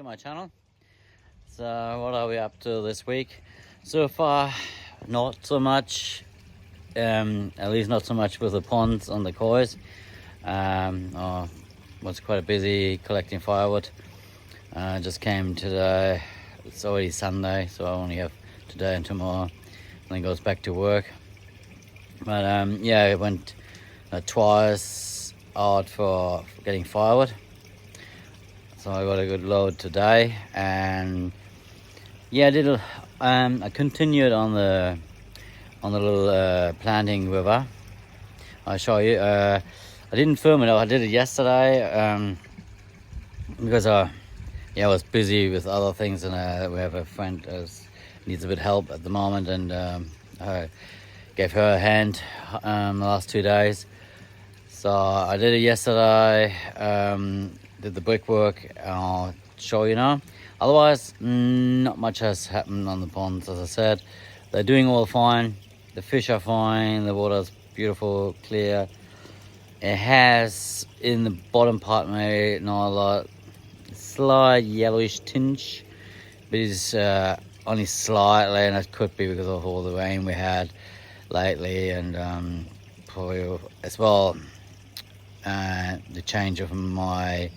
to my channel. So what are we up to this week? So far not so much, at least not so much with the ponds on the kois. I was quite busy collecting firewood. Just came today. It's already Sunday, so I only have today and tomorrow, and then goes back to work. But yeah, I went twice out for getting firewood. So I got a good load today, and yeah, I continued on the little planting river. I'll show you. I didn't film it. I did it yesterday because I was busy with other things, and we have a friend who needs a bit of help at the moment, and I gave her a hand the last 2 days. So I did it yesterday. Did the brickwork. I'll show you now. Otherwise, not much has happened on the ponds. As I said, they're doing all fine. The fish are fine. The water's beautiful, clear. It has in the bottom part maybe not a lot, slight yellowish tinge, but it's only slightly, and it could be because of all the rain we had lately, and probably as well the change of my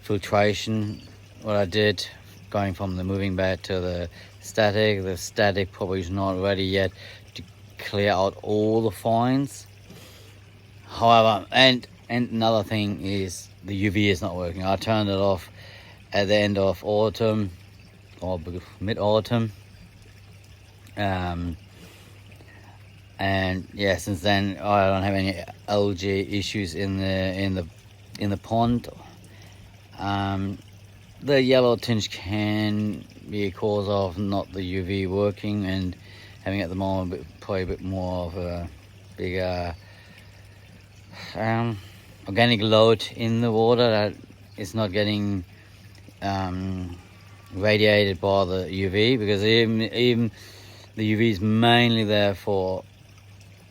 filtration, what I did going from the moving bed to the static probably is not ready yet to clear out all the fines. However, and another thing is the UV is not working. I turned it off at the end of autumn or mid-autumn, and yeah, since then I don't have any algae issues in the pond. The yellow tinge can be a cause of not the UV working and having at the moment probably a bit more of a bigger organic load in the water that is not getting radiated by the UV, because even the UV is mainly there for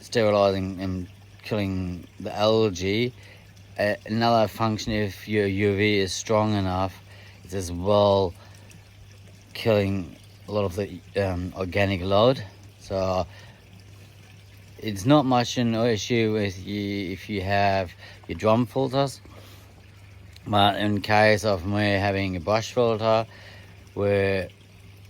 sterilizing and killing the algae. Another function, if your UV is strong enough, is as well killing a lot of the organic load. So it's not much an issue with you if you have your drum filters, but in case of me having a brush filter where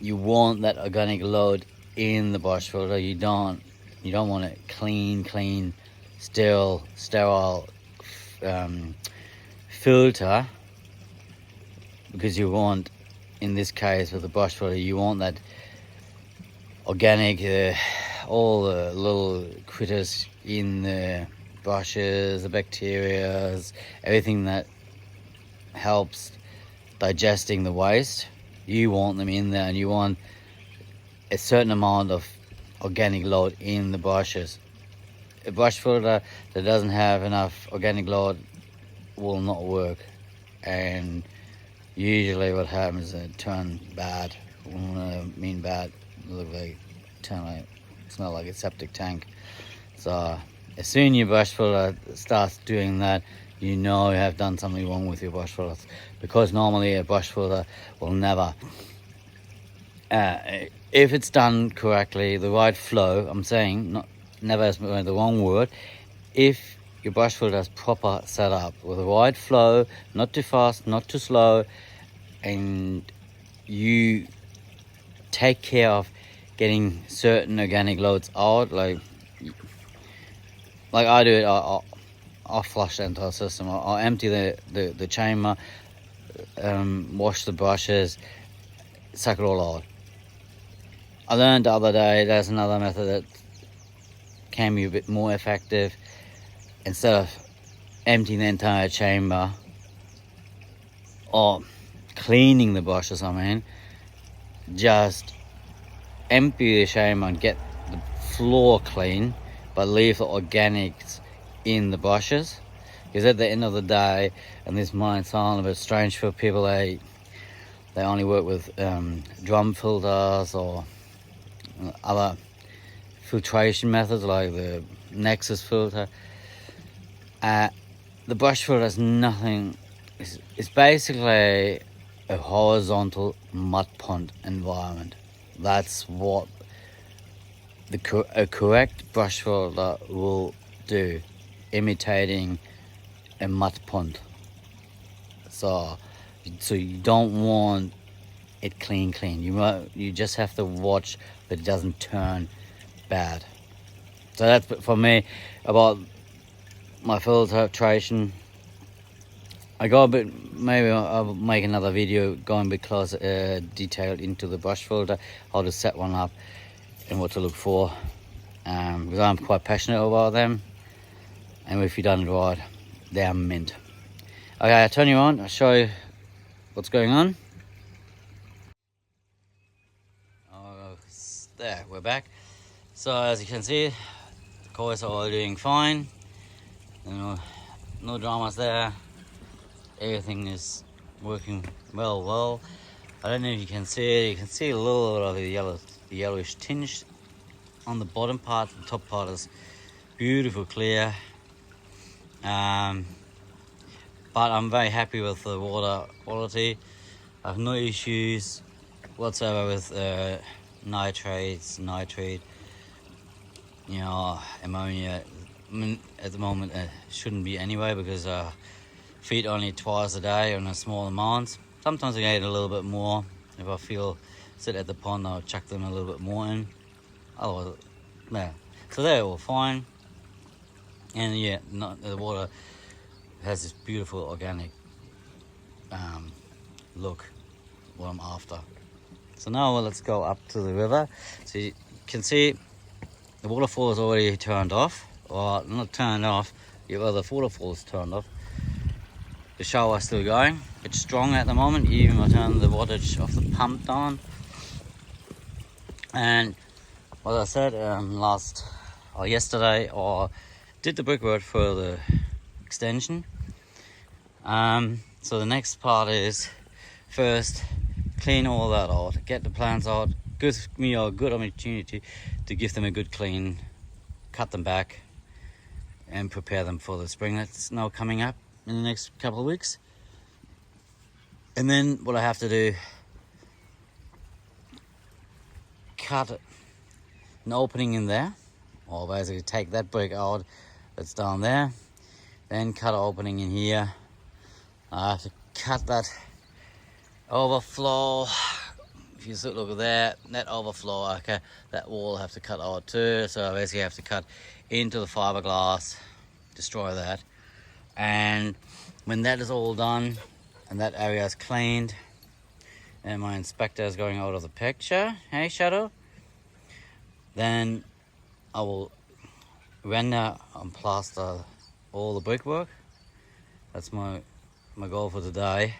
you want that organic load in the brush filter, you don't want a clean sterile filter, because you want, in this case with the brush filter, you want that organic, all the little critters in the brushes, the bacteria, everything that helps digesting the waste, you want them in there, and you want a certain amount of organic load in the brushes. A brush filter that doesn't have enough organic load will not work, and usually what happens is it turn bad. When I mean bad, they smell like a septic tank. So as soon as your brush filter starts doing that, you know you have done something wrong with your brush filters, because normally a brush filter will never, if it's done correctly, the right flow, I'm saying, not never is the wrong word, if your brush filter is proper set up with the right flow, not too fast, not too slow, and you take care of getting certain organic loads out, like I do it, I'll flush the entire system. I'll empty the chamber, wash the brushes, suck it all out. I learned the other day there's another method that can be a bit more effective. Instead of emptying the entire chamber or cleaning the brushes, just empty the chamber and get the floor clean, but leave the organics in the brushes. Because at the end of the day, and this might sound a bit strange for people, they only work with drum filters or other filtration methods like the Nexus filter. The brush filter is nothing. It's basically a horizontal mud pond environment. That's what a correct brush filter will do, imitating a mud pond. So you don't want it clean. You just have to watch that it doesn't turn bad. So that's for me about my filtration. I got a bit, maybe I'll make another video going a bit closer, detailed into the brush filter, how to set one up and what to look for, because I'm quite passionate about them, and if you've done it right, they're mint. Okay, I'll turn you on, I'll show you what's going on. There, we're back. So as you can see, the coils are all doing fine. No dramas there. Everything is working well. I don't know if you can see it. You can see a little bit of the yellowish tinge on the bottom part. The top part is beautiful clear. But I'm very happy with the water quality. I have no issues whatsoever with nitrate, ammonia. I mean, at the moment it shouldn't be anyway, because feed only twice a day on a small amount. Sometimes I get a little bit more. If I sit at the pond, I'll chuck them a little bit more in. Otherwise, yeah. So they're all fine. And yeah, the water has this beautiful organic look, what I'm after. So now let's go up to the river. So you can see the waterfall is already turned off, or not turned off, the waterfall is turned off. The shower is still going. It's strong at the moment, even I turned the wattage of the pump down. And what I said yesterday, or did the brickwork for the extension. So the next part is first clean all that out, get the plants out. Gives me a good opportunity to give them a good clean, cut them back, and prepare them for the spring that's now coming up in the next couple of weeks. And then what I have to do, cut an opening in there, or basically take that brick out that's down there, then cut an opening in here. I have to cut that overflow. If you look at that overflow, okay, that wall I have to cut out too. So I basically have to cut into the fiberglass, destroy that. And when that is all done and that area is cleaned and my inspector is going out of the picture, hey Shadow, then I will render and plaster all the brickwork. That's my goal for today.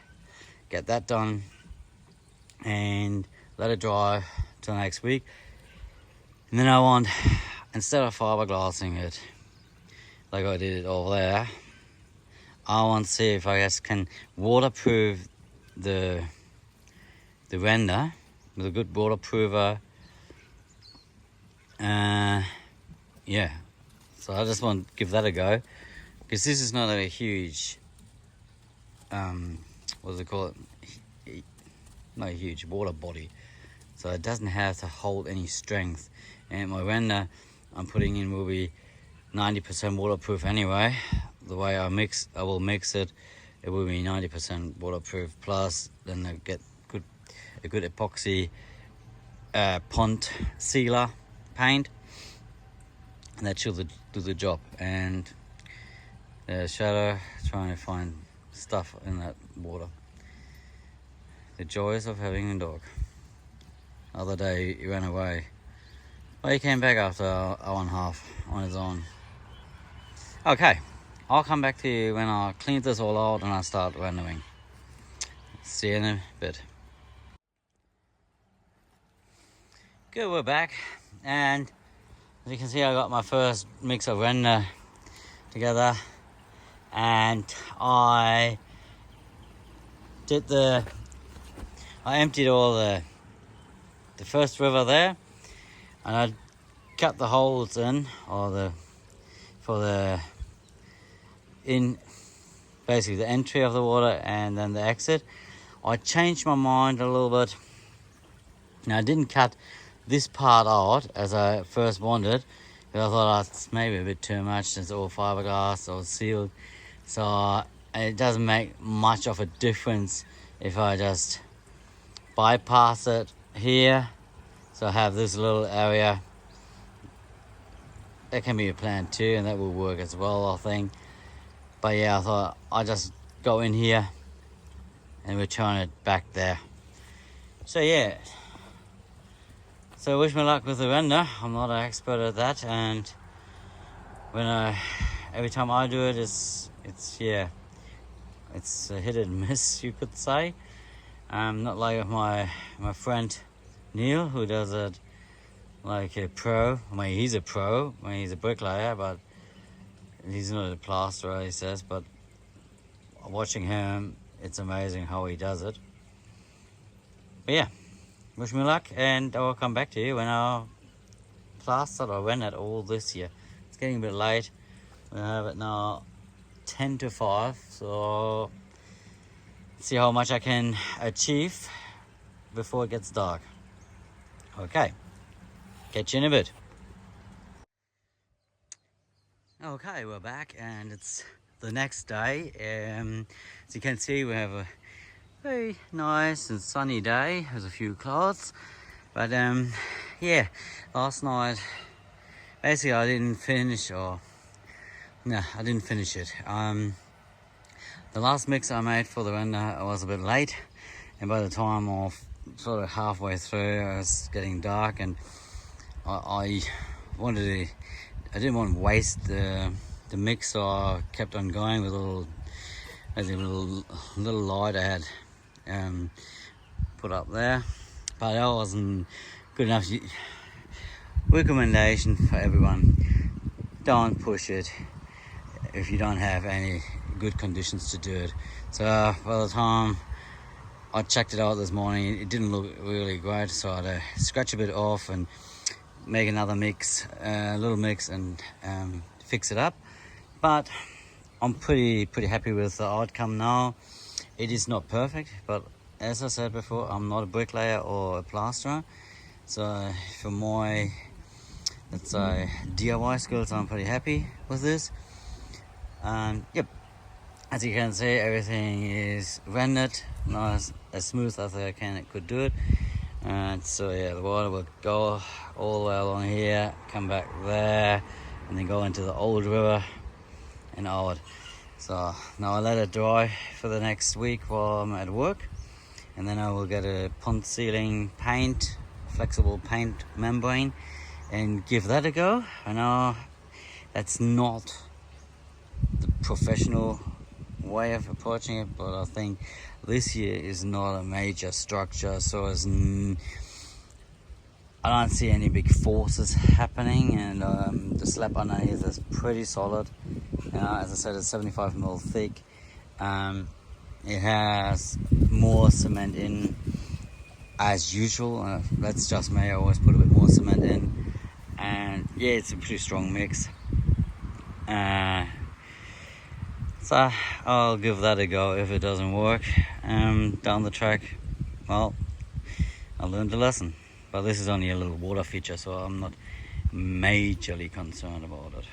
Get that done and let it dry till next week. And then I want, instead of fiberglassing it like I did it over there, I want to see if I guess can waterproof the render with a good waterproofer. Yeah, so I just want to give that a go, because this is not a huge what do they call it, not a huge water body, so it doesn't have to hold any strength. And my render I'm putting in will be 90% waterproof anyway. The way I will mix it, it will be 90% waterproof, plus then I get a good epoxy pond sealer paint, and that should do the job. And Shadow trying to find stuff in that water. The joys of having a dog. The other day he ran away. Well, he came back after an hour and a half on his own. Okay, I'll come back to you when I clean this all out and I start rendering. See you in a bit. Good, we're back, and as you can see I got my first mix of render together, and I emptied all the first river there, and I cut the holes in, basically the entry of the water and then the exit. I changed my mind a little bit. Now, I didn't cut this part out as I first wanted, because I thought it's maybe a bit too much. It's all fiberglass or sealed, so it doesn't make much of a difference if I just bypass it here. So I have this little area. That can be a plan too, and that will work as well, I think. But yeah, I thought I'd just go in here and return it back there. So yeah. So wish me luck with the render. I'm not an expert at that, and every time I do it, it's a hit and miss, you could say. Not like my friend Neil, who does it like a pro. I mean, he's a pro. I mean, he's a bricklayer, but he's not a plasterer, he says. But watching him, it's amazing how he does it. But yeah. Wish me luck, and I will come back to you when I plastered or render it all this year. It's getting a bit late. We have it now 10 to 5, so see how much I can achieve before it gets dark. Okay, catch you in a bit. Okay, we're back, and it's the next day. As you can see, we have a very nice and sunny day. There's a few clouds, but yeah, last night basically I didn't finish it. The last mix I made for the render was a bit late, and by the time of sort of halfway through, it was getting dark, and I didn't want to waste the mix, so I kept on going with a little light I had put up there, but that wasn't good enough. Recommendation for everyone: don't push it if you don't have any good conditions to do it. So by the time I checked it out this morning, it didn't look really great, so I had to scratch a bit off and make another mix, a little mix, and fix it up. But I'm pretty happy with the outcome now. It is not perfect, but as I said before, I'm not a bricklayer or a plasterer, so for my, let's say, DIY skills, I'm pretty happy with this. Yep, as you can see, everything is rendered nice, as smooth as I could do it. And so yeah, the water will go all the way along here, come back there, and then go into the old river and out. So now I let it dry for the next week while I'm at work, and then I will get a pond sealing paint, flexible paint membrane, and give that a go. I know that's not the professional way of approaching it, but I think this year is not a major structure, so I don't see any big forces happening, and the slab underneath is pretty solid. As I said, it's 75mm thick. It has more cement in as usual. That's just me, I always put a bit more cement in. And yeah, it's a pretty strong mix. So I'll give that a go. If it doesn't work down the track, well, I learned a lesson. But this is only a little water feature, so I'm not majorly concerned about it.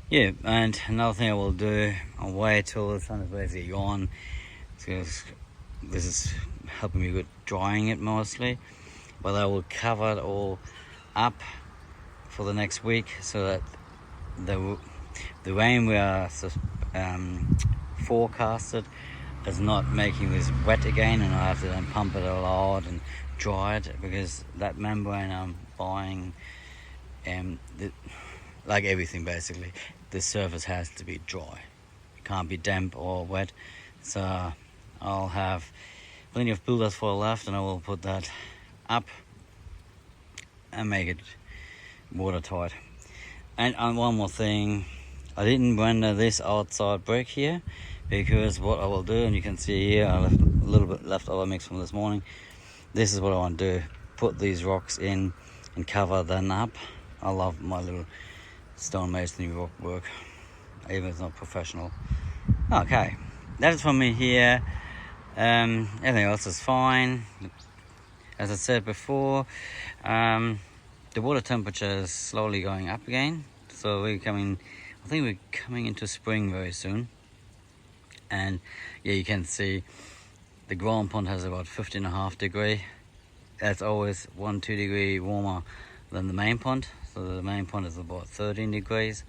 Yeah, and another thing I will do, I'll wait till the sun is basically gone, because this is helping me with drying it mostly. But I will cover it all up for the next week, so that the rain we are forecasted is not making this wet again, and I have to then pump it all out and dry it, because that membrane I'm buying, like everything basically, the surface has to be dry. It can't be damp or wet. So I'll have plenty of builders foil left, and I will put that up and make it watertight. And one more thing, I didn't render this outside brick here, because what I will do, and you can see here, I left a little bit leftover mix from this morning. This is what I want to do: put these rocks in and cover them up. I love my little stone masonry rock work, even if it's not professional. Okay, that is from me here. Everything else is fine. As I said before, the water temperature is slowly going up again. So I think we're coming into spring very soon. And yeah, you can see the ground pond has about 15.5 degrees. That's always 1-2 degrees warmer than the main pond. So the main pond is about 13 degrees.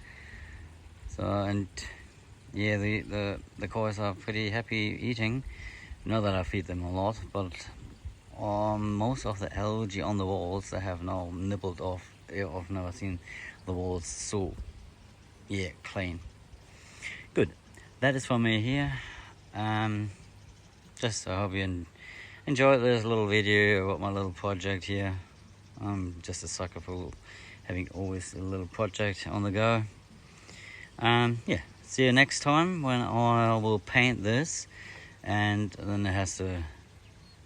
So, and yeah, the koi's are pretty happy eating. Not that I feed them a lot, but most of the algae on the walls they have now nibbled off. I've never seen the walls so clean. Good. That is for me here. Just I hope you enjoyed this little video about my little project here. I'm just a sucker for having always a little project on the go. Yeah, see you next time when I will paint this, and then it has to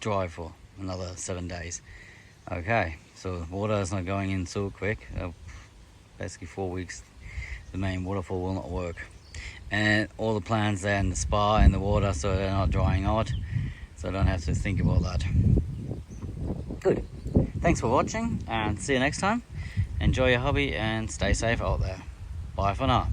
dry for another 7 days. Okay, so the water is not going in so quick. Basically 4 weeks the main waterfall will not work, and all the plants are in the spa in the water, so they're not drying out, so I don't have to think about that. Good. Thanks for watching, and see you next time. Enjoy your hobby and stay safe out there. Bye for now.